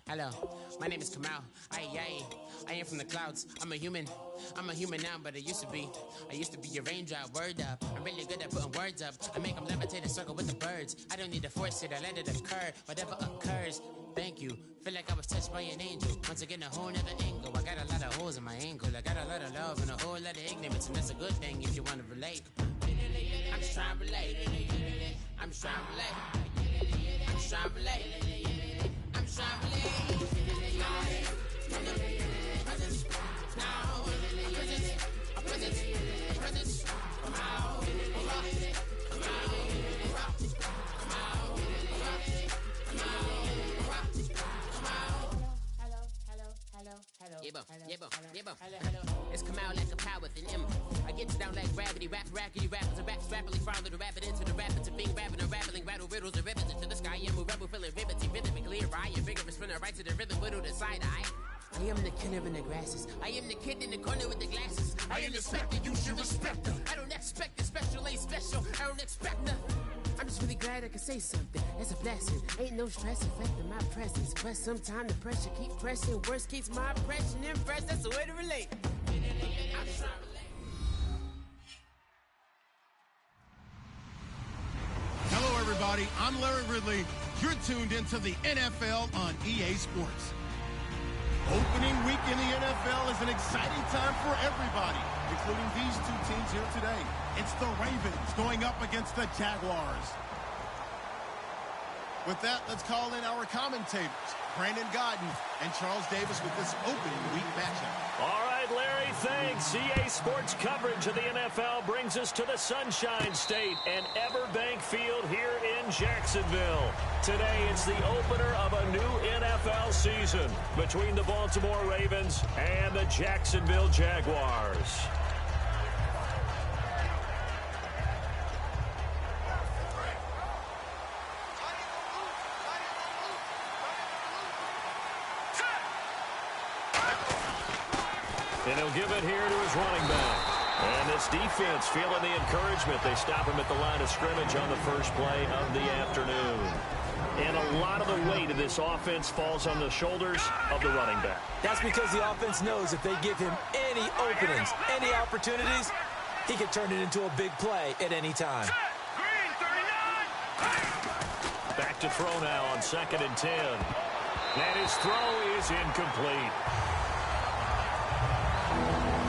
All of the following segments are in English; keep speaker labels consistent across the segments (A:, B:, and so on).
A: Hello, my name is Kamal. I am from the clouds. I'm a human now, but I used to be a raindrop. Word up, I'm really good at putting words up. I make them levitate and circle with the birds. I don't need to force it, I let it occur. Whatever occurs, thank you. Feel like I was touched by an angel. Once again, a whole nother angle. I got a lot of holes in my angle. I got a lot of love and a whole lot of ignorance, and that's a good thing if you want to relate. I'm just trying to relate. I'm just trying to relate. I'm just trying to relate. I'm just trying to relate. It's Kamal like a power within him. I get down like gravity, rap rackety rappers and raps rapidly follow the rapid into the rapid to being rapping and rattling rattle riddles and ribbons into the sky. I'm a rebel feeling riveting, rhythmically I am vigorous from the right to the rhythm, widow to side eye. I am the killer in the grasses. I am the kid in the corner with the glasses. I am the specter, you should respect her. I don't expect it, special ain't special. I don't expect nothing. I'm just really glad I can say something. That's a blessing. Ain't no stress affecting my presence. But sometimes the pressure keep pressing. Worst keeps my impression impressed. That's the way to relate. I'm just trying to relate.
B: Hello, everybody. I'm Larry Ridley. You're tuned into the NFL on EA Sports. Opening week in the NFL is an exciting time for everybody, including these two teams here today. It's the Ravens going up against the Jaguars. With that, let's call in our commentators, Brandon Godden and Charles Davis, with this opening week matchup.
C: All right, Larry, thanks. EA Sports coverage of the NFL brings us to the Sunshine State and Everbank Field here in Jacksonville. Today, it's the opener of a new NFL season between the Baltimore Ravens and the Jacksonville Jaguars. And he'll give it here to his running back. And this defense feeling the encouragement. They stop him at the line of scrimmage on the first play of the afternoon. And a lot of the weight of this offense falls on the shoulders of the running back.
D: That's because the offense knows if they give him any openings, any opportunities, he can turn it into a big play at any time.
C: Back to throw now on 2nd and 10. And his throw is incomplete.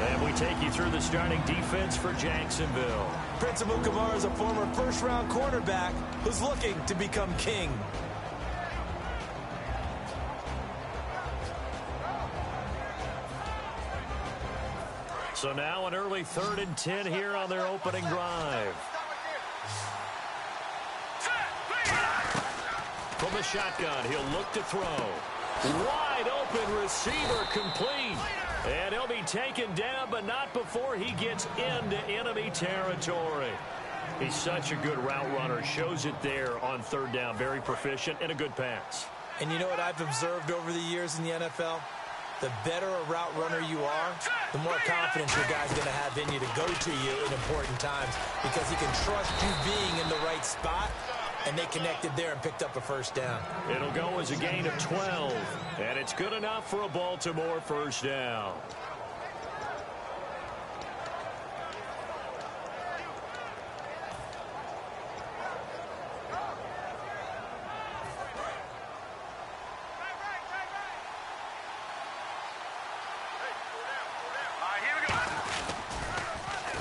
C: And we take you through the starting defense for Jacksonville.
D: Prince Amukamara is a former first-round cornerback who's looking to become king.
C: So now an early 3rd and 10 here on their opening drive. From the shotgun, he'll look to throw. Wide open receiver complete. And he'll be taken down, but not before he gets into enemy territory. He's such a good route runner. Shows it there on 3rd down. Very proficient and a good pass.
D: And you know what I've observed over the years in the NFL? The better a route runner you are, the more confidence your guy's going to have in you to go to you in important times because he can trust you being in the right spot. And they connected there and picked up a first down.
C: It'll go as a gain of 12. And it's good enough for a Baltimore first down.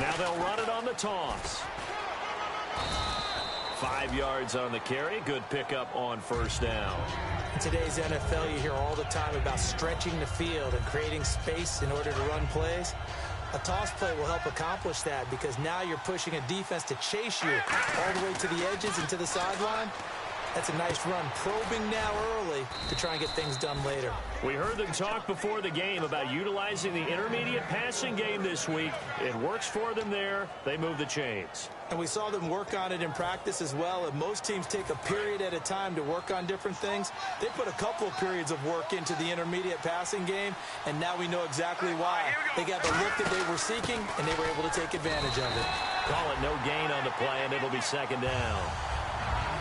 C: Now they'll run it on the toss. 5 yards on the carry. Good pickup on first down.
D: In today's NFL, you hear all the time about stretching the field and creating space in order to run plays. A toss play will help accomplish that because now you're pushing a defense to chase you all the way to the edges and to the sideline. That's a nice run, probing now early to try and get things done later.
C: We heard them talk before the game about utilizing the intermediate passing game this week. It works for them there. They move the chains.
D: And we saw them work on it in practice as well. And most teams take a period at a time to work on different things. They put a couple of periods of work into the intermediate passing game, and now we know exactly why. They got the look that they were seeking, and they were able to take advantage of it.
C: Call it no gain on the play, and it'll be 2nd down.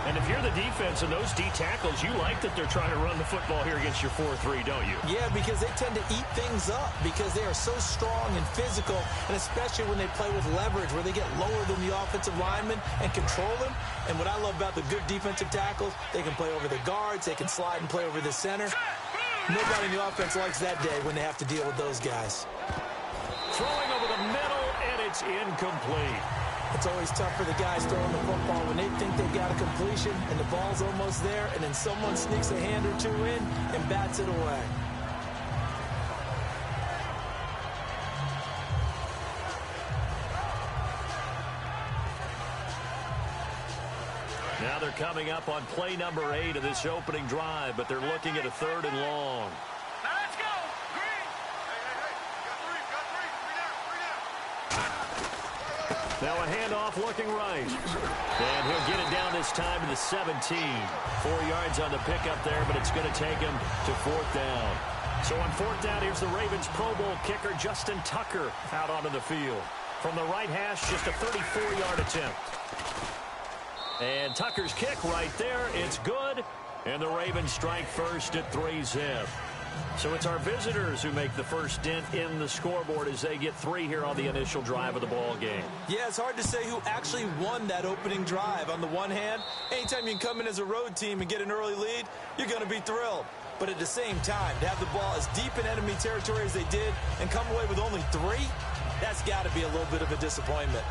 C: And if you're the defense and those D tackles, you like that they're trying to run the football here against your 4-3, don't you?
D: Yeah, because they tend to eat things up because they are so strong and physical, and especially when they play with leverage where they get lower than the offensive lineman and control them. And what I love about the good defensive tackles, they can play over the guards, they can slide and play over the center. Nobody in the offense likes that day when they have to deal with those guys.
C: Throwing over the middle, and it's incomplete.
D: It's always tough for the guys throwing the football when they think they've got a completion and the ball's almost there, and then someone sneaks a hand or two in and bats it away.
C: Now they're coming up on play number 8 of this opening drive, but they're looking at a 3rd and long. Now a handoff looking right. And he'll get it down this time to the 17. 4 yards on the pickup there, but it's going to take him to 4th down. So on 4th down, here's the Ravens Pro Bowl kicker Justin Tucker out onto the field. From the right hash, just a 34-yard attempt. And Tucker's kick right there. It's good. And the Ravens strike first at 3-zip. So it's our visitors who make the first dent in the scoreboard as they get 3 here on the initial drive of the ball game.
D: Yeah, it's hard to say who actually won that opening drive. On the one hand, anytime you can come in as a road team and get an early lead, you're going to be thrilled. But at the same time, to have the ball as deep in enemy territory as they did and come away with only 3, that's got to be a little bit of a disappointment.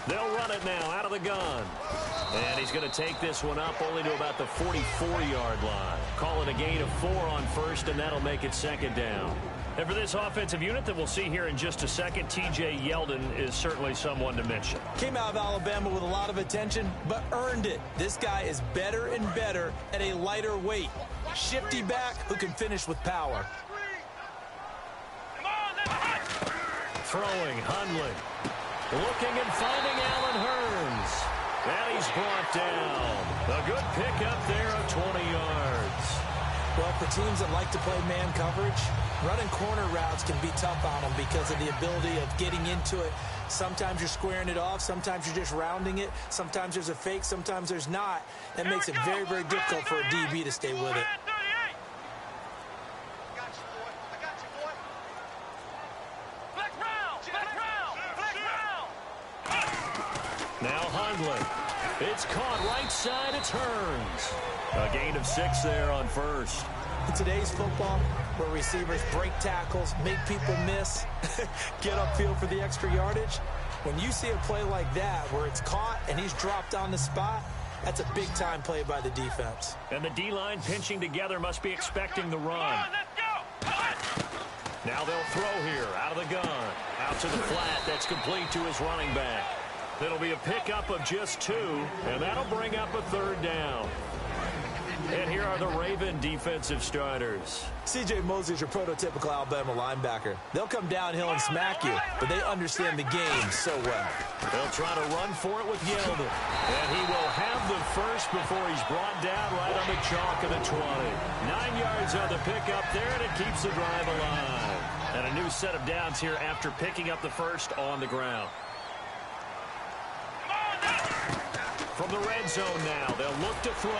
C: They'll run it now out of the gun. And he's going to take this one up only to about the 44-yard line. Call it a gain of 4 on first, and that'll make it 2nd down. And for this offensive unit that we'll see here in just a second, T.J. Yeldon is certainly someone to mention.
D: Came out of Alabama with a lot of attention, but earned it. This guy is better and better at a lighter weight. Shifty back who can finish with power.
C: Throwing, Hundley. Looking and finding Allen Hurns. And he's brought down. A good pickup there of 20 yards.
D: Well, for teams that like to play man coverage, running corner routes can be tough on them because of the ability of getting into it. Sometimes you're squaring it off. Sometimes you're just rounding it. Sometimes there's a fake. Sometimes there's not. That makes it very, very difficult for a DB to stay with it.
C: Now Hundley. It's caught right side. It's Hurns. A gain of 6 there on first.
D: In today's football, where receivers break tackles, make people miss, get upfield for the extra yardage, when you see a play like that where it's caught and he's dropped on the spot, that's a big-time play by the defense.
C: And the D-line pinching together must be expecting the run. Now they'll throw here out of the gun. Out to the flat. That's complete to his running back. It'll be a pickup of just 2, and that'll bring up a 3rd down. And here are the Raven defensive starters.
D: C.J. Mosley's your prototypical Alabama linebacker. They'll come downhill and smack you, but they understand the game so well.
C: They'll try to run for it with Yeldon. And he will have the first before he's brought down right on the chalk of the 20. 9 yards on the pickup there, and it keeps the drive alive. And a new set of downs here after picking up the first on the ground. From the red zone now, they'll look to throw.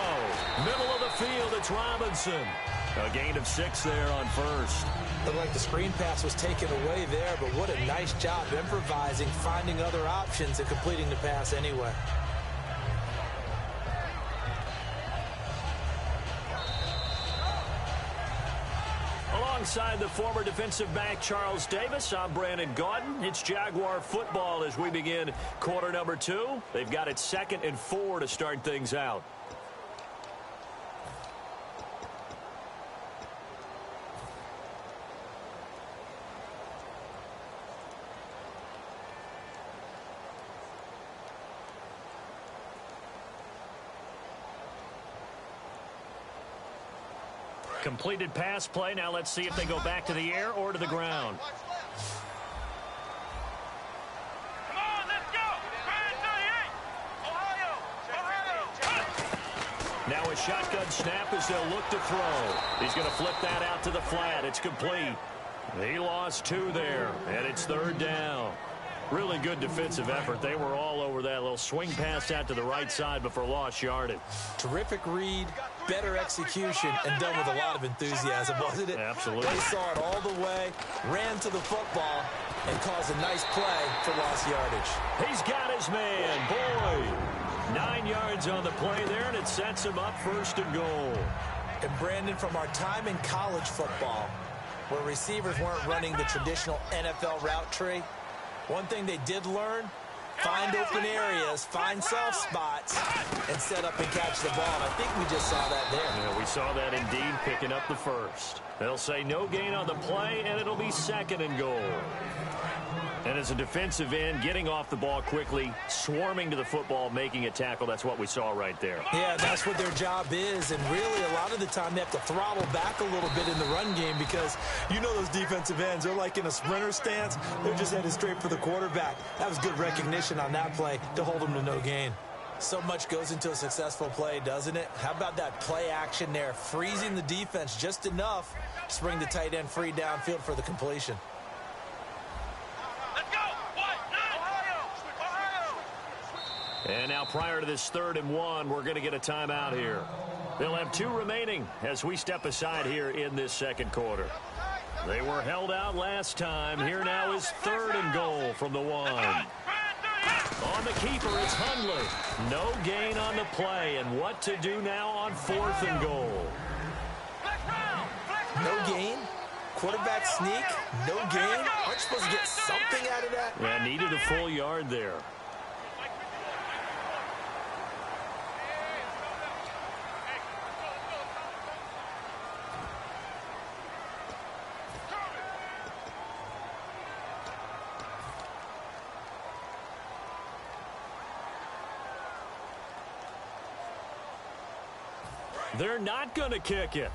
C: Middle of the field, it's Robinson. A gain of 6 there on first.
D: Looked like the screen pass was taken away there, but what a nice job improvising, finding other options, and completing the pass anyway.
C: Alongside the former defensive back Charles Davis, I'm Brandon Gaudin. It's Jaguar football as we begin quarter number 2. They've got it 2nd and 4 to start things out. Completed pass play. Now let's see if they go back to the air or to the ground.
E: Come on, let's go. 38. Ohio.
C: Now a shotgun snap as they'll look to throw. He's going to flip that out to the flat. It's complete. He lost 2 there, and it's 3rd down. Really good defensive effort. They were all over that little swing pass out to the right side before lost yardage.
D: Terrific read, better execution, and done with a lot of enthusiasm, wasn't it?
C: Absolutely.
D: They saw it all the way, ran to the football, and caused a nice play for lost yardage.
C: He's got his man. Boy, 9 yards on the play there, and it sets him up 1st and goal.
D: And Brandon, from our time in college football, where receivers weren't running the traditional NFL route tree, one thing they did learn, find open areas, find soft spots, and set up and catch the ball. And I think we just saw that there.
C: Yeah, we saw that indeed, picking up the 1st. They'll say no gain on the play, and it'll be 2nd and goal. And as a defensive end, getting off the ball quickly, swarming to the football, making a tackle, that's what we saw right there.
D: Yeah, that's what their job is. And really, a lot of the time, they have to throttle back a little bit in the run game because you know those defensive ends, they're like in a sprinter stance. They're just headed straight for the quarterback. That was good recognition on that play to hold them to no gain. So much goes into a successful play, doesn't it? How about that play action there, freezing the defense just enough to bring the tight end free downfield for the completion.
C: And now prior to this 3rd and 1, we're going to get a timeout here. They'll have 2 remaining as we step aside here in this 2nd quarter. They were held out last time. Here now is 3rd and goal from the 1. On the keeper, it's Hundley. No gain on the play. And what to do now on 4th and goal?
D: No gain? Quarterback sneak? No gain? Aren't you supposed to get something out of that?
C: Yeah, needed a full yard there. They're not going to kick it.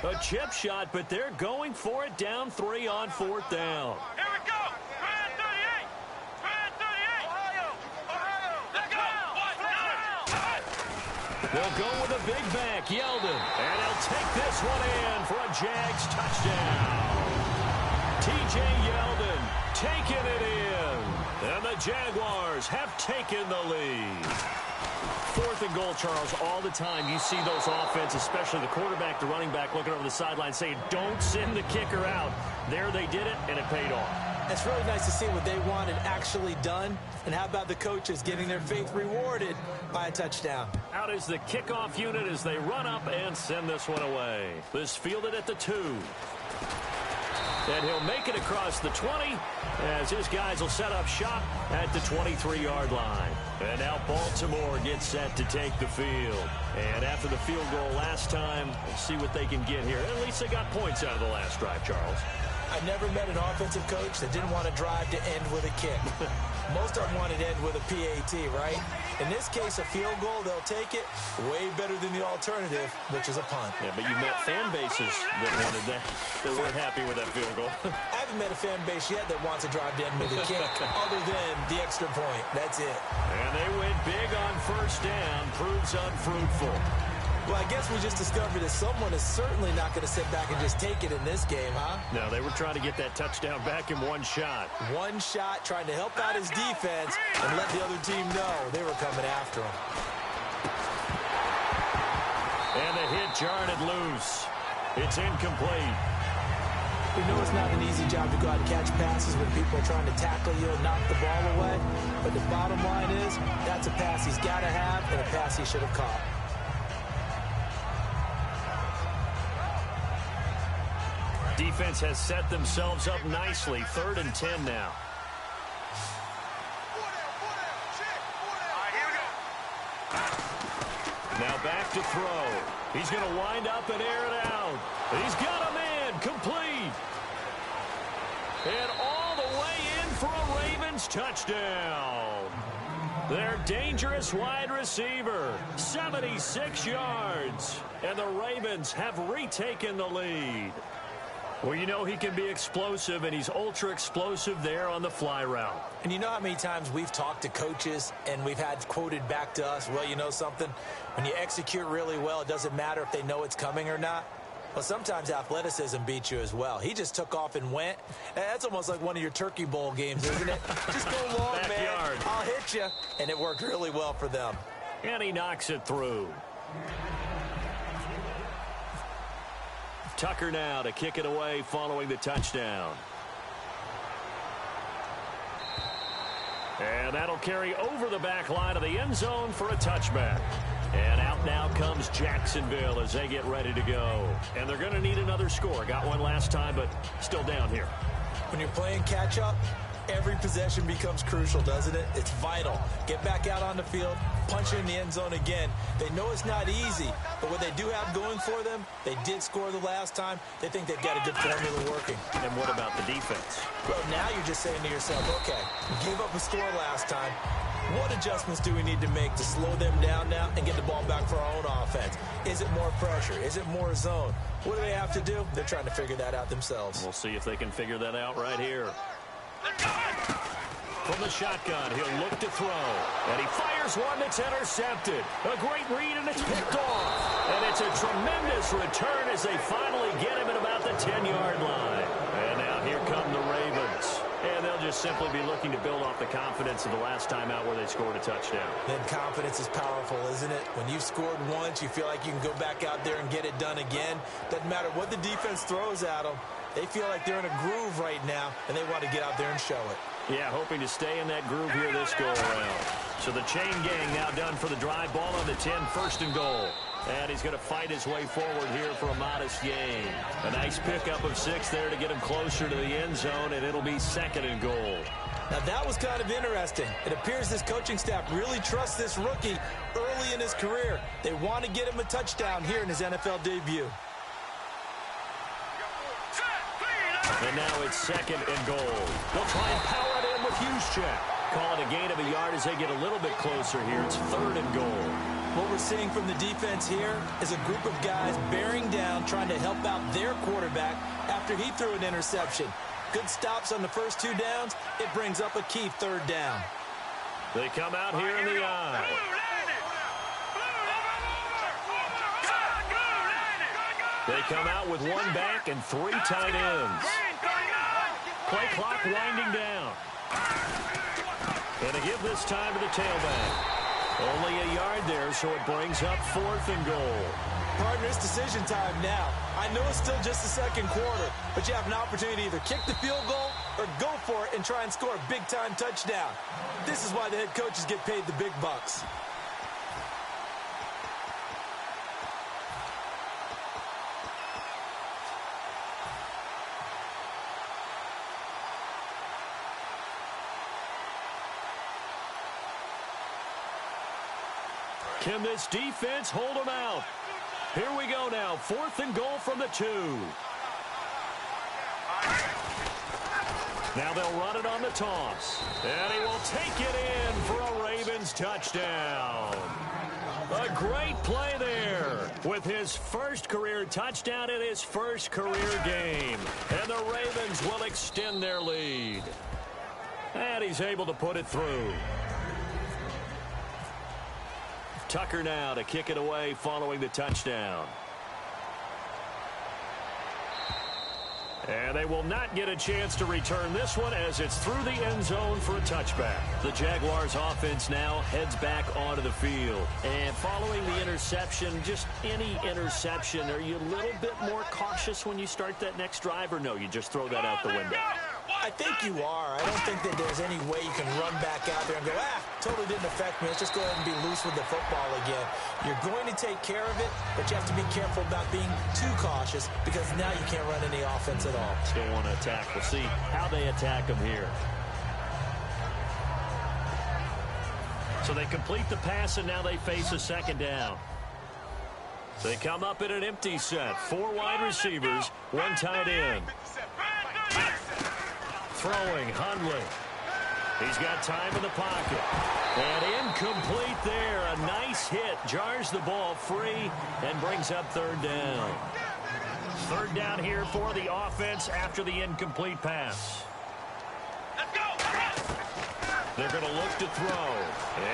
C: A chip shot, but they're going for it down 3 on 4th down.
E: Here we go. Brand 38. Brand 38. Ohio. Let's go.
C: They'll go with a big back, Yeldon. And he'll take this one in for a Jags touchdown. T.J. Yeldon taking it in. And the Jaguars have taken the lead. 4th and goal, Charles, all the time you see those offenses, especially the quarterback, the running back, looking over the sideline saying, don't send the kicker out. There they did it, and it paid off.
D: It's really nice to see what they wanted actually done. And how about the coaches getting their faith rewarded by a touchdown?
C: Out is the kickoff unit as they run up and send this one away. This fielded at the 2. And he'll make it across the 20 as his guys will set up shop at the 23-yard line. And now Baltimore gets set to take the field. And after the field goal last time, we'll see what they can get here. At least they got points out of the last drive, Charles.
D: I never met an offensive coach that didn't want to drive to end with a kick. Most of them wanted to end with a PAT, right? In this case, a field goal, they'll take it. Way better than the alternative, which is a punt.
C: Yeah, but you met fan bases that wanted that. They weren't happy with that field goal.
D: I haven't met a fan base yet that wants to drive to end with a kick, other than the extra point. That's it.
C: And they went big on 1st down. Proves unfruitful.
D: Well, I guess we just discovered that someone is certainly not going to sit back and just take it in this game, huh?
C: No, they were trying to get that touchdown back in one shot.
D: One shot, trying to help out his defense and let the other team know they were coming after him.
C: And the hit jarred it loose. It's incomplete.
D: We know it's not an easy job to go out and catch passes when people are trying to tackle you and knock the ball away. But the bottom line is, that's a pass he's got to have and a pass he should have caught.
C: Defense has set themselves up nicely. 3rd and 10 now. Now back to throw. He's going to wind up and air it out. He's got a man complete. And all the way in for a Ravens touchdown. Their dangerous wide receiver, 76 yards. And the Ravens have retaken the lead. Well, you know he can be explosive, and he's ultra explosive there on the fly route.
D: And you know how many times we've talked to coaches and we've had quoted back to us, well, you know something? When you execute really well, it doesn't matter if they know it's coming or not. Well, sometimes athleticism beats you as well. He just took off and went. That's almost like one of your Turkey Bowl games, isn't it? Just go long,
C: Backyard.
D: man. I'll hit you. And it worked really well for them.
C: And he knocks it through. Tucker now to kick it away following the touchdown. And that'll carry over the back line of the end zone for a touchback. And out now comes Jacksonville as they get ready to go. And they're going to need another score. Got one last time, but still down here.
D: When you're playing catch-up, every possession becomes crucial, doesn't it? It's vital. Get back out on the field, punch it in the end zone again. They know it's not easy, but what they do have going for them, they did score the last time. They think they've got a good formula working.
C: And what about the defense?
D: Well, now you're just saying to yourself, okay, we gave up a score last time. What adjustments do we need to make to slow them down now and get the ball back for our own offense? Is it more pressure? Is it more zone? What do they have to do? They're trying to figure that out themselves.
C: We'll see if they can figure that out right here. From the shotgun, he'll look to throw. And he fires one that's intercepted. A great read, and it's picked off. And it's a tremendous return as they finally get him at about the 10-yard line. And now here come the Ravens. And they'll just simply be looking to build off the confidence of the last time out where they scored a touchdown.
D: Then confidence is powerful, isn't it? When you've scored once, you feel like you can go back out there and get it done again. Doesn't matter what the defense throws at them. They feel like they're in a groove right now, and they want to get out there and show it.
C: Yeah, hoping to stay in that groove here this go-around. So the chain gang now done for the drive. Ball on the 10, first and goal. And he's going to fight his way forward here for a modest gain. A nice pickup of 6 there to get him closer to the end zone, and it'll be second and goal.
D: Now, that was kind of interesting. It appears this coaching staff really trusts this rookie early in his career. They want to get him a touchdown here in his NFL debut.
C: And now it's second and goal. They'll try and power it in with Juszczyk. Call it a gain of a yard as they get a little bit closer here. It's third and goal.
D: What we're seeing from the defense here is a group of guys bearing down, trying to help out their quarterback after he threw an interception. Good stops on the first 2 downs. It brings up a key third down.
C: They come out here in the eye. They come out with 1 back and 3 tight ends. Play clock winding down. And to give this time to the tailback. Only a yard there, so it brings up 4th and goal.
D: Partner, it's decision time now. I know it's still just the second quarter, but you have an opportunity to either kick the field goal or go for it and try and score a big-time touchdown. This is why the head coaches get paid the big bucks.
C: Can this defense hold them out? Here we go now. 4th and goal from the 2. Now they'll run it on the toss. And he will take it in for a Ravens touchdown. A great play there with his first career touchdown in his first career game. And the Ravens will extend their lead. And he's able to put it through. Tucker now to kick it away following the touchdown. And they will not get a chance to return this one as it's through the end zone for a touchback. The Jaguars offense now heads back onto the field. And following the interception, just any interception, are you a little bit more cautious when you start that next drive, or no, you just throw that out the window?
D: I think you are. I don't think that there's any way you can run back out there and go, totally didn't affect me. Let's just go ahead and be loose with the football again. You're going to take care of it, but you have to be careful about being too cautious because now you can't run any offense at all.
C: Still want to attack. We'll see how they attack them here. So they complete the pass, and now they face a second down. They come up in an empty set. 4 wide receivers, 1 tight end. Throwing, Hundley. He's got time in the pocket. And incomplete there. A nice hit. Jars the ball free and brings up 3rd down. Third down here for the offense after the incomplete pass.
E: Let's go.
C: They're going to look to throw.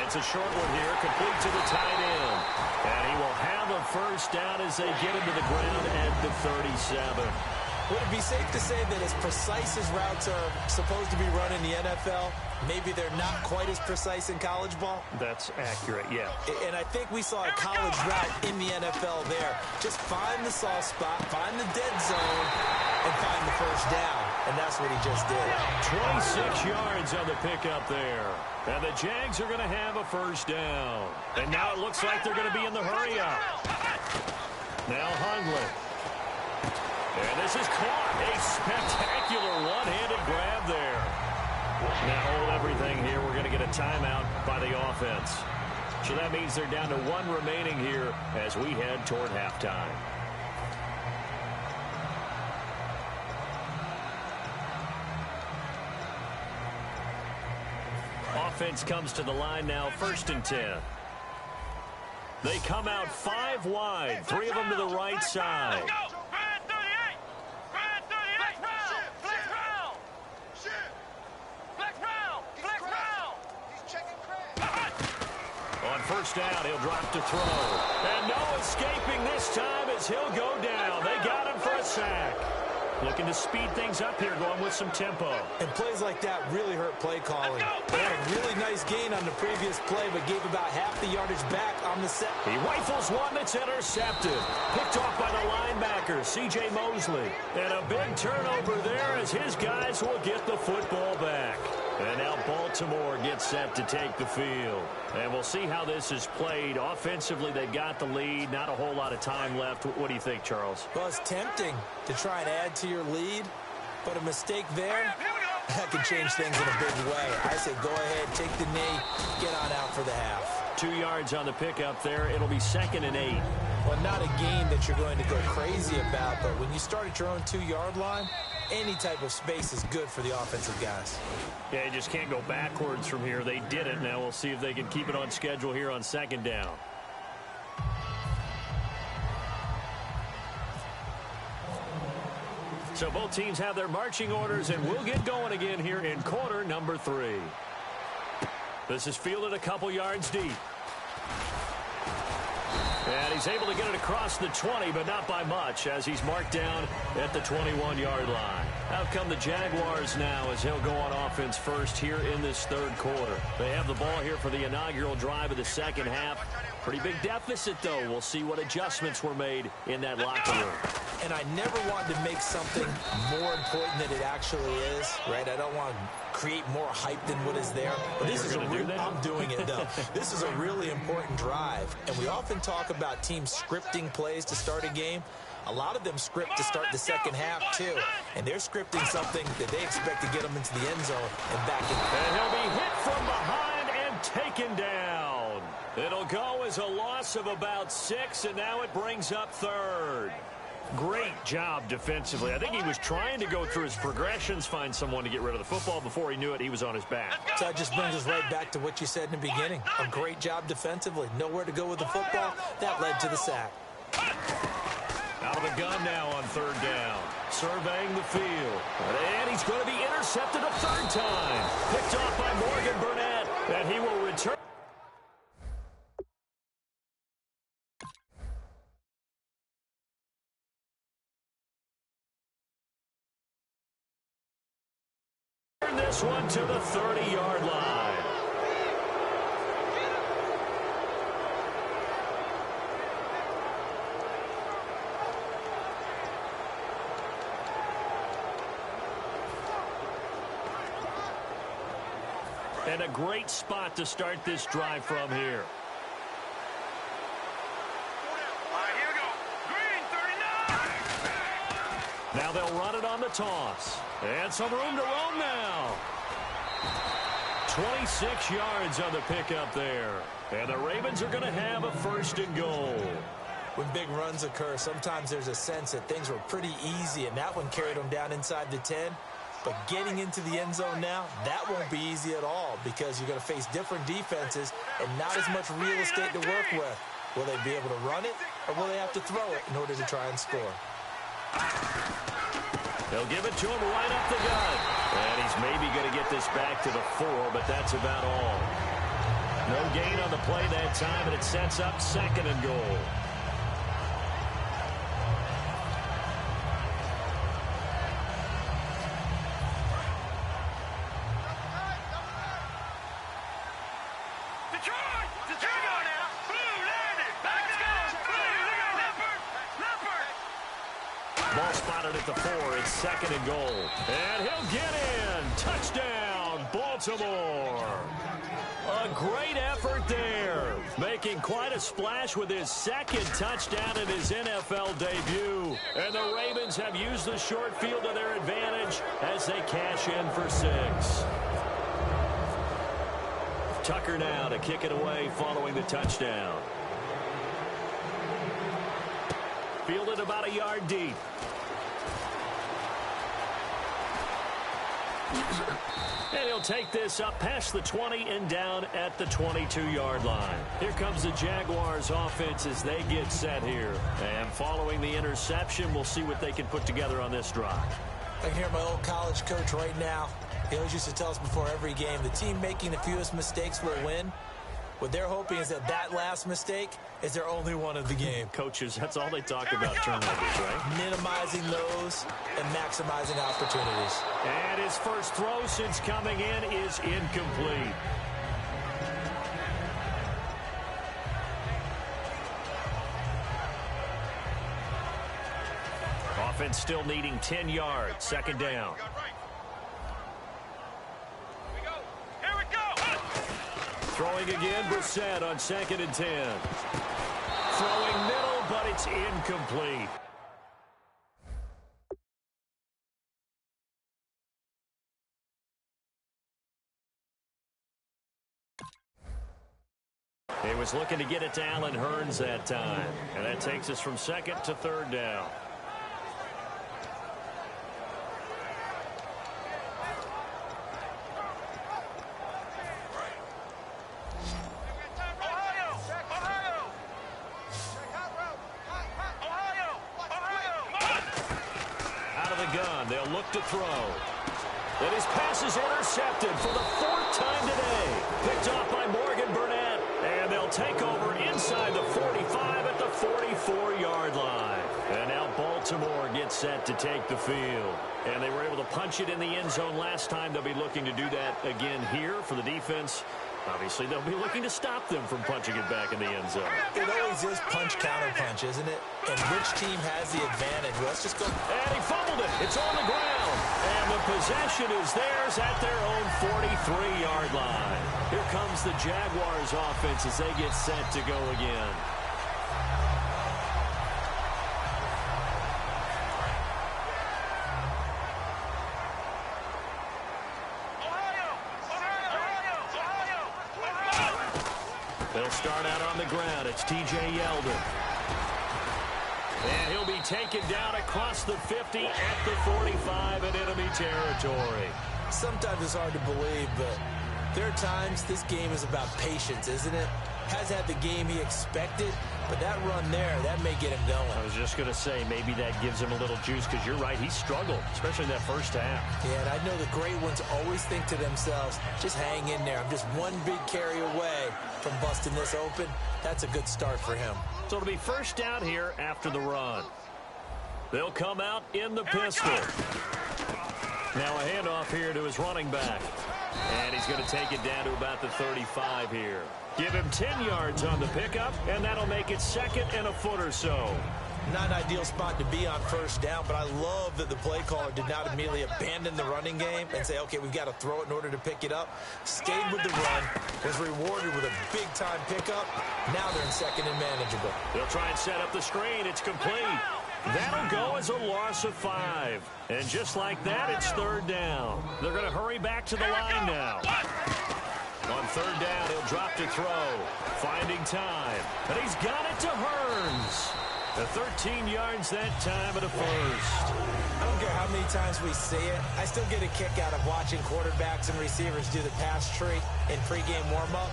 C: It's a short one here, complete to the tight end. And he will have a first down as they get him to the ground at the 37.
D: Would it be safe to say that as precise as routes are supposed to be run in the NFL, maybe they're not quite as precise in college ball?
C: That's accurate, yeah.
D: And I think we saw a college route in the NFL there. Just find the soft spot, find the dead zone, and find the first down. And that's what he just did.
C: 26 yards on the pickup there. And the Jags are going to have a first down. And now it looks like they're going to be in the hurry-up. Now Hundley. And this is caught. A spectacular one-handed grab there. Now hold everything here. We're going to get a timeout by the offense. So that means they're down to one remaining here as we head toward halftime. Offense comes to the line now, 1st and 10. They come out 5 wide, 3 of them to the right side. On first down, he'll drop to throw. And no escaping this time as he'll go down. They got him for a sack. Looking to speed things up here, going with some tempo.
D: And plays like that really hurt play calling. They had a really nice gain on the previous play, but gave about half the yardage back on the set.
C: He rifles one that's intercepted. Picked off by the linebacker, C.J. Mosley. And a big turnover there as his guys will get the football back. And now Baltimore gets set to take the field. And we'll see how this is played. Offensively, they got the lead. Not a whole lot of time left. What do you think, Charles?
D: Well, it's tempting to try and add to your lead, but a mistake there, that can change things in a big way. I say go ahead, take the knee, get on out for the half.
C: 2 yards on the pickup there. It'll be 2nd and 8.
D: Well, not a game that you're going to go crazy about, but when you start at your own 2-yard line, any type of space is good for the offensive guys.
C: Yeah, you just can't go backwards from here. They did it. Now we'll see if they can keep it on schedule here on 2nd down. So both teams have their marching orders, and we'll get going again here in quarter number 3. This is fielded a couple yards deep. And he's able to get it across the 20, but not by much, as he's marked down at the 21-yard line. Out come the Jaguars now as he'll go on offense first here in this 3rd quarter. They have the ball here for the inaugural drive of the 2nd half. Pretty big deficit, though. We'll see what adjustments were made in that locker room.
D: And I never wanted to make something more important than it actually is, right? I don't want to create more hype than what is there. But this is I'm doing it, though. This is a really important drive. And we often talk about teams scripting plays to start a game. A lot of them script to start the 2nd half, too. And they're scripting something that they expect to get them into the end zone and back in.
C: And he'll be hit from behind and taken down. It'll go as a loss of about 6, and now it brings up 3rd. Great job defensively. I think he was trying to go through his progressions, find someone to get rid of the football. Before he knew it, he was on his back.
D: So that just brings us right back to what you said in the beginning. A great job defensively. Nowhere to go with the football. That led to the sack.
C: Out of the gun now on 3rd down. Surveying the field. And he's going to be intercepted a 3rd time. Picked off by Morgan Burnett. And he will return. This one to the 30-yard line. And a great spot to start this drive from here.
E: All right, here we go. Green, 39.
C: Now they'll run it on the toss. And some room to roam now. 26 yards on the pickup there. And the Ravens are going to have a 1st and goal.
D: When big runs occur, sometimes there's a sense that things were pretty easy, and that one carried them down inside the 10. But getting into the end zone now, that won't be easy at all because you're going to face different defenses and not as much real estate to work with. Will they be able to run it, or will they have to throw it in order to try and score?
C: They'll give it to him right up the gut. And he's maybe going to get this back to the 4, but that's about all. No gain on the play that time, and it sets up 2nd and goal. Ball spotted at the 4. It's 2nd and goal. And he'll get in. Touchdown, Baltimore. A great effort there. Making quite a splash with his 2nd touchdown in his NFL debut. And the Ravens have used the short field to their advantage as they cash in for 6. Tucker now to kick it away following the touchdown. Fielded about a yard deep. And he'll take this up past the 20 and down at the 22-yard line. Here comes the Jaguars offense as they get set here. And following the interception, we'll see what they can put together on this drive.
D: I can hear my old college coach right now. He always used to tell us before every game, the team making the fewest mistakes will win. What they're hoping is that that last mistake is their only one of the game.
C: Coaches, that's all they talk about, turnovers, right?
D: Minimizing those and maximizing opportunities.
C: And his first throw since coming in is incomplete. Offense still needing 10 yards, 2nd down. Throwing again, Brissett on 2nd and 10. Throwing middle, but it's incomplete. He was looking to get it to Allen Hurns that time. And that takes us from 2nd to 3rd down. They'll look to throw. And his pass is intercepted for the 4th time today. Picked off by Morgan Burnett. And they'll take over inside the 45 at the 44-yard line. And now Baltimore gets set to take the field. And they were able to punch it in the end zone last time. They'll be looking to do that again here for the defense. Obviously, they'll be looking to stop them from punching it back in the end zone.
D: It always is punch-counter-punch, isn't it? And which team has the advantage? Let's just go.
C: And he fumbled it. It's on the ground. And the possession is theirs at their own 43-yard line. Here comes the Jaguars offense as they get set to go again. They'll start out on the ground. It's T.J. Yeldon. And he'll be taken down across the 50 at the 45 in enemy territory.
D: Sometimes it's hard to believe, but there are times this game is about patience, isn't it? Has had the game he expected, but that run there, that may get him going.
C: I was just going to say, maybe that gives him a little juice, because you're right, he struggled, especially in that first half.
D: Yeah, and I know the great ones always think to themselves, just hang in there. I'm just one big carry away from busting this open. That's a good start for him.
C: So it'll be 1st down here after the run. They'll come out in the pistol. Now a handoff here to his running back. And he's going to take it down to about the 35 here. Give him 10 yards on the pickup, and that'll make it 2nd and a foot or so.
D: Not an ideal spot to be on 1st down, but I love that the play caller did not immediately abandon the running game and say, okay, we've got to throw it in order to pick it up. Stayed with the run, was rewarded with a big-time pickup. Now they're in 2nd and manageable.
C: They'll try and set up the screen. It's complete. That'll go as a loss of 5. And just like that, it's 3rd down. They're going to hurry back to the line now. On 3rd down, he'll drop to throw. Finding time. And he's got it to Hurns. The 13 yards that time at a first.
D: I don't care how many times we see it. I still get a kick out of watching quarterbacks and receivers do the pass tree in pregame warm-up.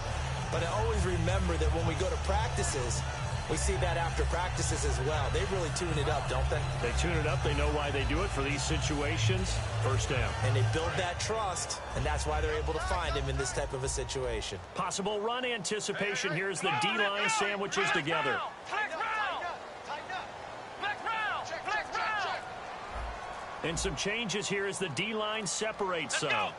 D: But I always remember that when we go to practices, We see that after practices as well. They really tune it up, don't they?
C: They tune it up. They know why they do it for these situations. First down.
D: And they build that trust, and that's why they're able to find him in this type of a situation.
C: Possible run anticipation. Here's the D-line sandwiches together. And some changes here as the D-line separates some.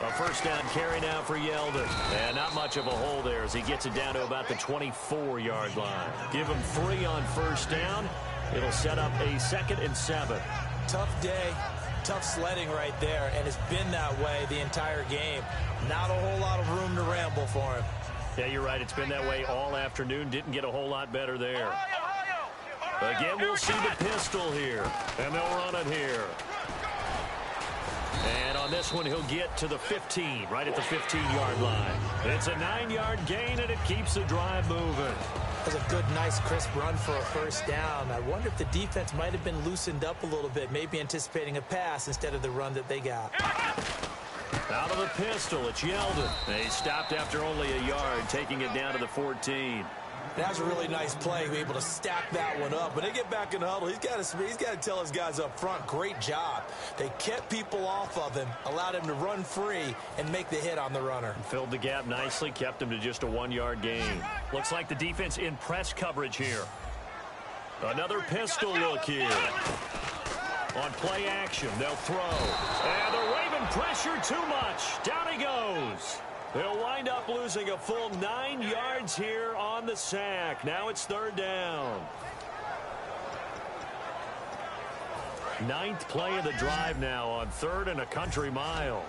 C: A first down carry now for Yeldon. And not much of a hole there as he gets it down to about the 24-yard line. Give him 3 on first down. It'll set up a 2nd and 7.
D: Tough day, tough sledding right there, and it's been that way the entire game. Not a whole lot of room to ramble for him.
C: Yeah, you're right. It's been that way all afternoon. Didn't get a whole lot better there. Again, we'll see the pistol here, and they'll run it here. And on this one, he'll get to the 15, right at the 15-yard line. It's a 9-yard gain, and it keeps the drive moving.
D: That's a good, nice, crisp run for a first down. I wonder if the defense might have been loosened up a little bit, maybe anticipating a pass instead of the run that they got.
C: Out of the pistol, it's Yeldon. They stopped after only a yard, taking it down to the 14.
D: That was a really nice play. He was able to stack that one up. When they get back in the huddle, he's got to tell his guys up front, great job. They kept people off of him, allowed him to run free, and make the hit on the runner.
C: Filled the gap nicely, kept him to just a 1-yard gain. Looks like the defense in press coverage here. Another pistol look here. On play action, they'll throw. And they're waving pressure too much. Down he goes. They'll wind up losing a full 9 yards here on the sack. Now it's 3rd down. 9th play of the drive now on 3rd and a country mile.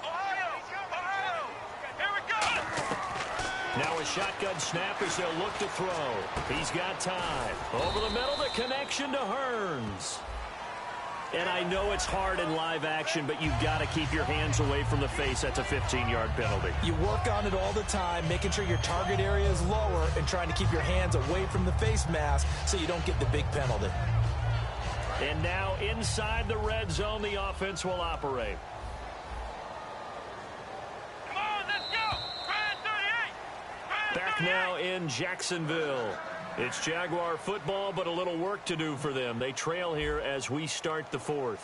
E: Ohio! Here we go!
C: Now a shotgun snap as they'll look to throw. He's got time. Over the middle, the connection to Hearns. And I know it's hard in live action, but you've got to keep your hands away from the face. That's a 15-yard penalty.
D: You work on it all the time, making sure your target area is lower and trying to keep your hands away from the face mask so you don't get the big penalty.
C: And now inside the red zone, the offense will operate.
E: Come on, let's go! Brand 38!
C: Back now in Jacksonville. It's Jaguar football, but a little work to do for them. They trail here as we start the 4th.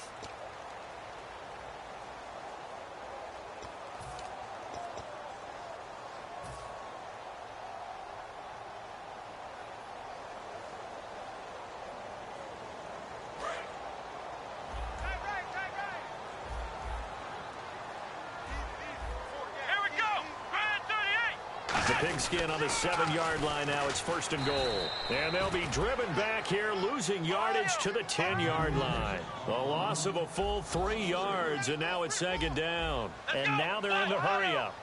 C: Pigskin on the 7-yard line now. It's 1st and goal. And they'll be driven back here, losing yardage to the 10-yard line. A loss of a full 3 yards, and now it's 2nd down. And now they're in the hurry-up.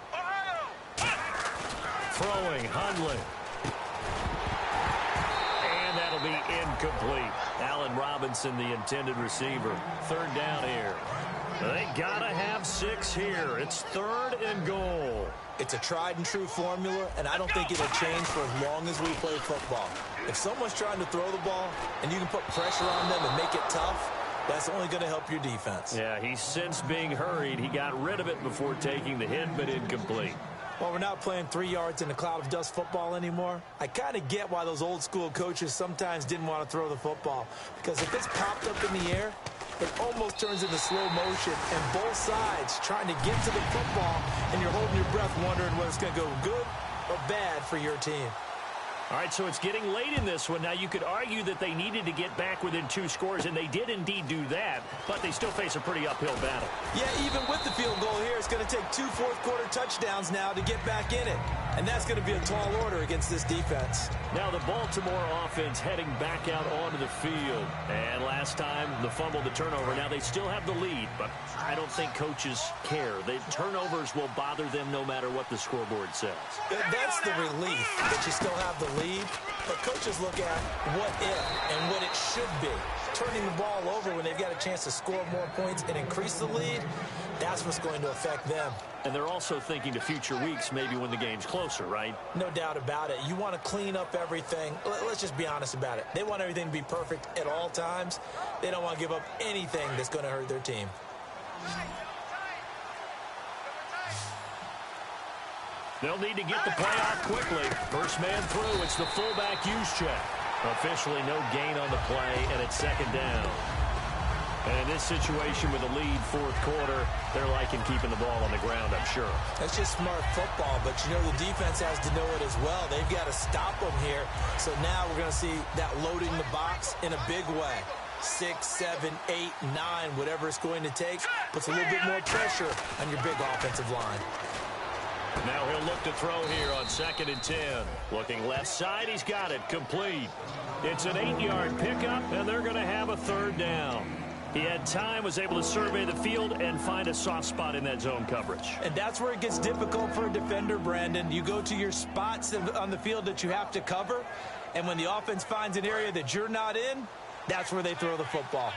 C: Throwing, Hundley. And that'll be incomplete. Allen Robinson, the intended receiver. 3rd down here. They gotta have 6 here. It's 3rd and goal.
D: It's a tried-and-true formula, and I don't think it'll change for as long as we play football. If someone's trying to throw the ball and you can put pressure on them and make it tough, that's only going to help your defense.
C: Yeah, he's since being hurried. He got rid of it before taking the hit, but incomplete.
D: Well, we're not playing 3 yards in a cloud of dust football anymore. I kind of get why those old-school coaches sometimes didn't want to throw the football, because if it's popped up in the air, it almost turns into slow motion, and both sides trying to get to the football, and you're holding your breath wondering whether it's going to go good or bad for your team.
C: All right, so it's getting late in this one. Now, you could argue that they needed to get back within 2 scores, and they did indeed do that, but they still face a pretty uphill battle.
D: Yeah, even with the field goal here, it's going to take 2 fourth-quarter touchdowns now to get back in it, and that's going to be a tall order against this defense.
C: Now the Baltimore offense heading back out onto the field, and last time the fumble, the turnover. Now they still have the lead, but I don't think coaches care. The turnovers will bother them no matter what the scoreboard says.
D: That's the relief that you still have the lead, but coaches look at what if and what it should be. Turning the ball over when they've got a chance to score more points and increase the lead, that's what's going to affect them.
C: And they're also thinking to future weeks, maybe when the game's closer, right?
D: No doubt about it. You want to clean up everything. Let's just be honest about it. They want everything to be perfect at all times. They don't want to give up anything that's going to hurt their team.
C: They'll need to get the play off quickly. First man through, it's the fullback use check. Officially no gain on the play, and it's second down. And in this situation with a lead fourth quarter, they're liking keeping the ball on the ground, I'm sure.
D: That's just smart football, but you know the defense has to know it as well. They've got to stop them here. So now we're going to see that loading the box in a big way. 6, 7, 8, 9, whatever it's going to take, puts a little bit more pressure on your big offensive line.
C: Now he'll look to throw here on 2nd and 10. Looking left side, he's got it, complete. It's an 8-yard pickup, and they're going to have a third down. He had time, was able to survey the field and find a soft spot in that zone coverage.
D: And that's where it gets difficult for a defender, Brandon. You go to your spots on the field that you have to cover, and when the offense finds an area that you're not in, that's where they throw the football.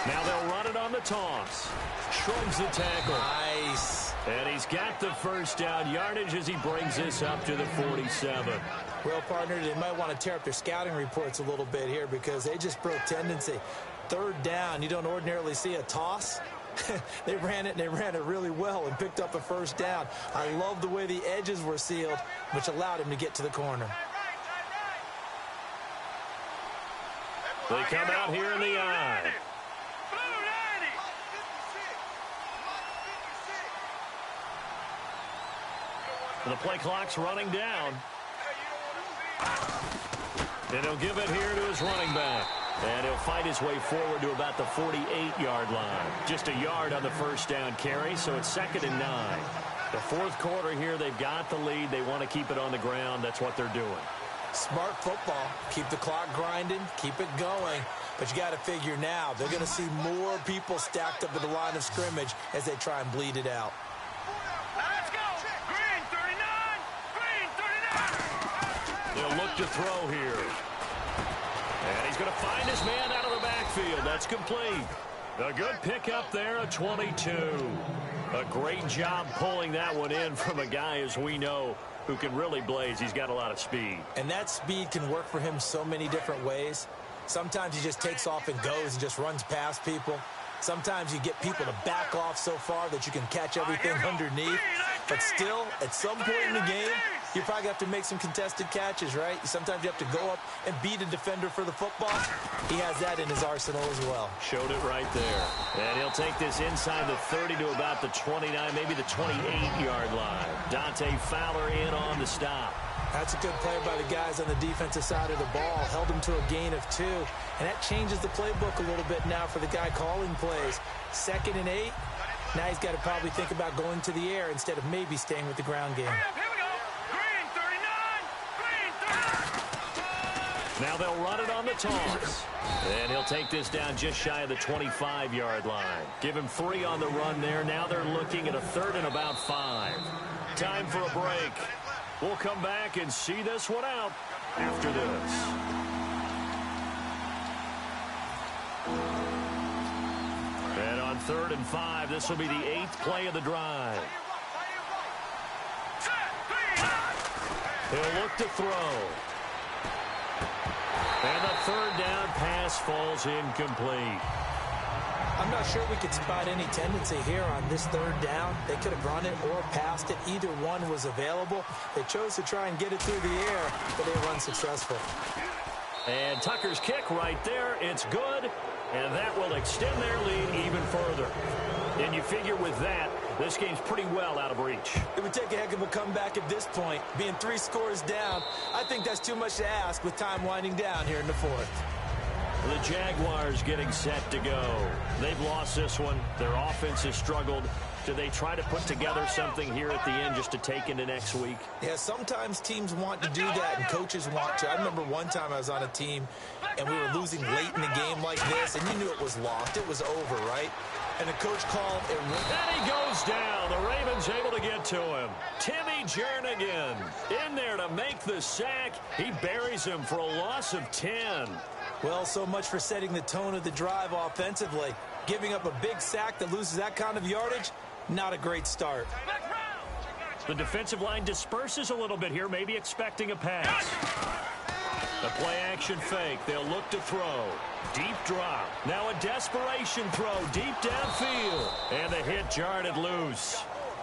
C: Now they'll run it on the toss. Shrugs the tackle.
D: Nice.
C: And he's got the first down yardage as he brings this up to the 47.
D: Well, partner, they might want to tear up their scouting reports a little bit here because they just broke tendency. Third down, you don't ordinarily see a toss. They ran it, and they ran it really well and picked up a first down. I love the way the edges were sealed, which allowed him to get to the corner.
C: They come out here in the eye. The play clock's running down. And he'll give it here to his running back. And he'll fight his way forward to about the 48-yard line. Just a yard on the first down carry, so it's 2nd and 9. The fourth quarter here, they've got the lead. They want to keep it on the ground. That's what they're doing.
D: Smart football. Keep the clock grinding. Keep it going. But you got to figure now, they're going to see more people stacked up at the line of scrimmage as they try and bleed it out.
E: Let's go! Green 39! Green 39!
C: They'll look to throw here. And he's going to find his man out of the backfield. That's complete. A good pickup there, a 22. A great job pulling that one in from a guy, as we know, who can really blaze. He's got a lot of speed.
D: And that speed can work for him so many different ways. Sometimes he just takes off and goes and just runs past people. Sometimes you get people to back off so far that you can catch everything underneath. But still, at some point in the game, you probably have to make some contested catches, right? Sometimes you have to go up and beat a defender for the football. He has that in his arsenal as well.
C: Showed it right there. And he'll take this inside the 30 to about the 29, maybe the 28-yard line. Dante Fowler in on the stop.
D: That's a good play by the guys on the defensive side of the ball. Held him to a gain of 2. And that changes the playbook a little bit now for the guy calling plays. 2nd and 8. Now he's got to probably think about going to the air instead of maybe staying with the ground game.
E: Here we go! Green 39! Green 39!
C: Now they'll run it on the toss. And he'll take this down just shy of the 25-yard line. Give him 3 on the run there. Now they're looking at a 3rd and about 5. Time for a break. We'll come back and see this one out after this. And on 3rd and 5, this will be the 8th play of the drive. He'll look to throw. And the 3rd down pass falls incomplete.
D: I'm not sure we could spot any tendency here on this 3rd down. They could have run it or passed it. Either one was available. They chose to try and get it through the air, but they were unsuccessful.
C: And Tucker's kick right there. It's good, and that will extend their lead even further. And you figure with that, this game's pretty well out of reach.
D: It would take a heck of a comeback at this point. Being 3 scores down, I think that's too much to ask with time winding down here in the 4th.
C: The Jaguars getting set to go. They've lost this one. Their offense has struggled. Do they try to put together something here at the end just to take into next week?
D: Yeah, sometimes teams want to do that and coaches want to. I remember one time I was on a team and we were losing late in the game like this, and you knew it was lost. It was over, right? And the coach called it.
C: And he goes down. The Ravens able to get to him. Timmy Jernigan in there to make the sack. He buries him for a loss of 10.
D: Well, so much for setting the tone of the drive offensively. Giving up a big sack that loses that kind of yardage, not a great start.
C: The defensive line disperses a little bit here, maybe expecting a pass. The play-action fake. They'll look to throw. Deep drop. Now a desperation throw deep downfield. And the hit jarred it loose.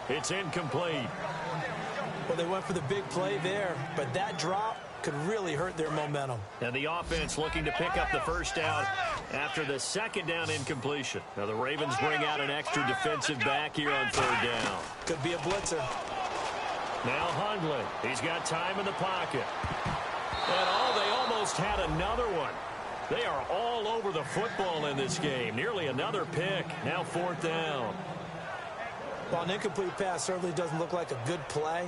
C: It's incomplete.
D: Well, they went for the big play there, but that drop could really hurt their momentum.
C: And the offense looking to pick up the first down after the second down incompletion. Now the Ravens bring out an extra defensive back here on third down.
D: Could be a blitzer.
C: Now Hundley. He's got time in the pocket. And they almost had another one. They are all over the football in this game. Nearly another pick. Now fourth down.
D: Well, an incomplete pass certainly doesn't look like a good play.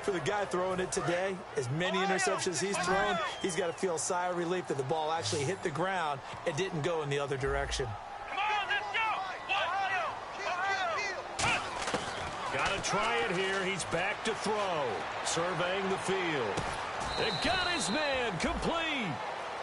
D: For the guy throwing it today, as many interceptions he's thrown, he's got to feel a sigh of relief that the ball actually hit the ground and didn't go in the other direction.
E: Come on, let's go.
C: Got to try it here. He's back to throw. Surveying the field. It got his man complete.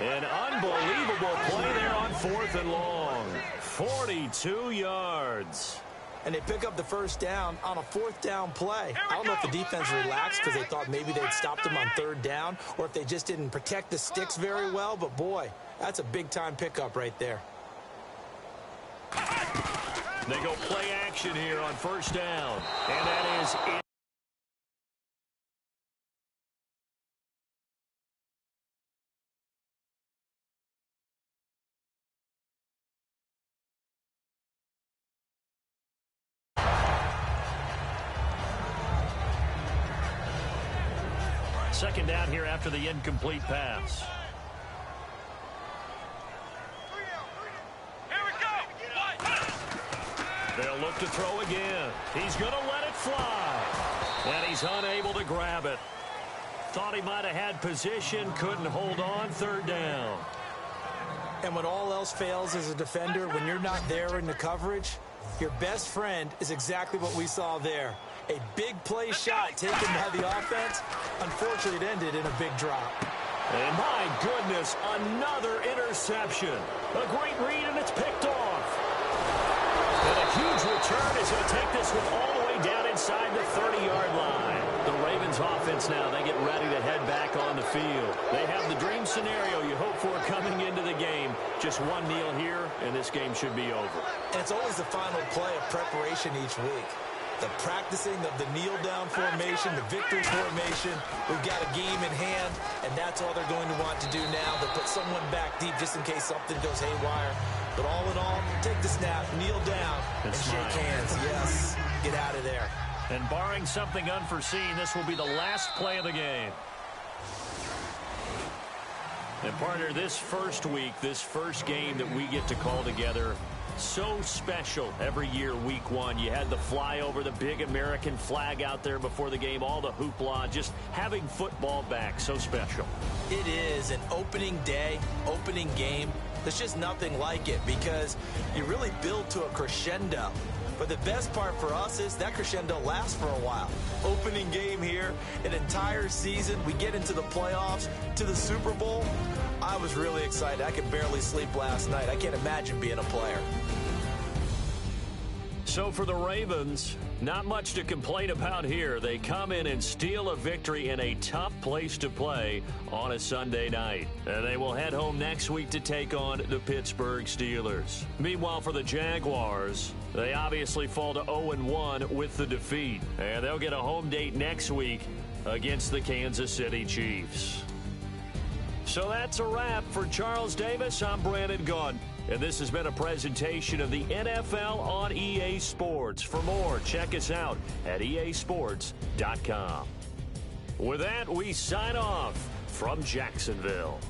C: An unbelievable play there on fourth and long. 42 yards.
D: And they pick up the first down on a fourth down play. I don't know if the defense relaxed because they thought maybe they'd stopped them on third down or if they just didn't protect the sticks very well. But, boy, that's a big-time pickup right there.
C: They go play action here on first down. And that is it. Second down here after the incomplete pass.
E: Here we go.
C: They'll look to throw again. He's going to let it fly. And he's unable to grab it. Thought he might have had position, couldn't hold on, third down.
D: And when all else fails as a defender, when you're not there in the coverage, your best friend is exactly what we saw there. A big play shot taken by the offense. Unfortunately, it ended in a big drop.
C: And my goodness, another interception. A great read, and it's picked off. And a huge return is going to take this one all the way down inside the 30-yard line. The Ravens offense now, they get ready to head back on the field. They have the dream scenario you hope for coming into the game. Just one kneel here, and this game should be over.
D: And it's always the final play of preparation each week. The practicing of the kneel-down formation, the victory formation. We've got a game in hand, and that's all they're going to want to do now. They'll put someone back deep just in case something goes haywire. But all in all, take the snap, kneel down, and shake hands. Yes, get out of there.
C: And barring something unforeseen, this will be the last play of the game. And partner, this first week, this first game that we get to call together, so special every year, week one. You had the flyover, the big American flag out there before the game, all the hoopla, just having football back, so special.
D: It is an opening day, opening game. There's just nothing like it because you really build to a crescendo. But the best part for us is that crescendo lasts for a while. Opening game here, an entire season. We get into the playoffs, to the Super Bowl. I was really excited. I could barely sleep last night. I can't imagine being a player.
C: So for the Ravens, not much to complain about here. They come in and steal a victory in a tough place to play on a Sunday night. And they will head home next week to take on the Pittsburgh Steelers. Meanwhile, for the Jaguars, they obviously fall to 0-1 with the defeat. And they'll get a home date next week against the Kansas City Chiefs. So that's a wrap. For Charles Davis, I'm Brandon Gunn. And this has been a presentation of the NFL on EA Sports. For more, check us out at easports.com. With that, we sign off from Jacksonville.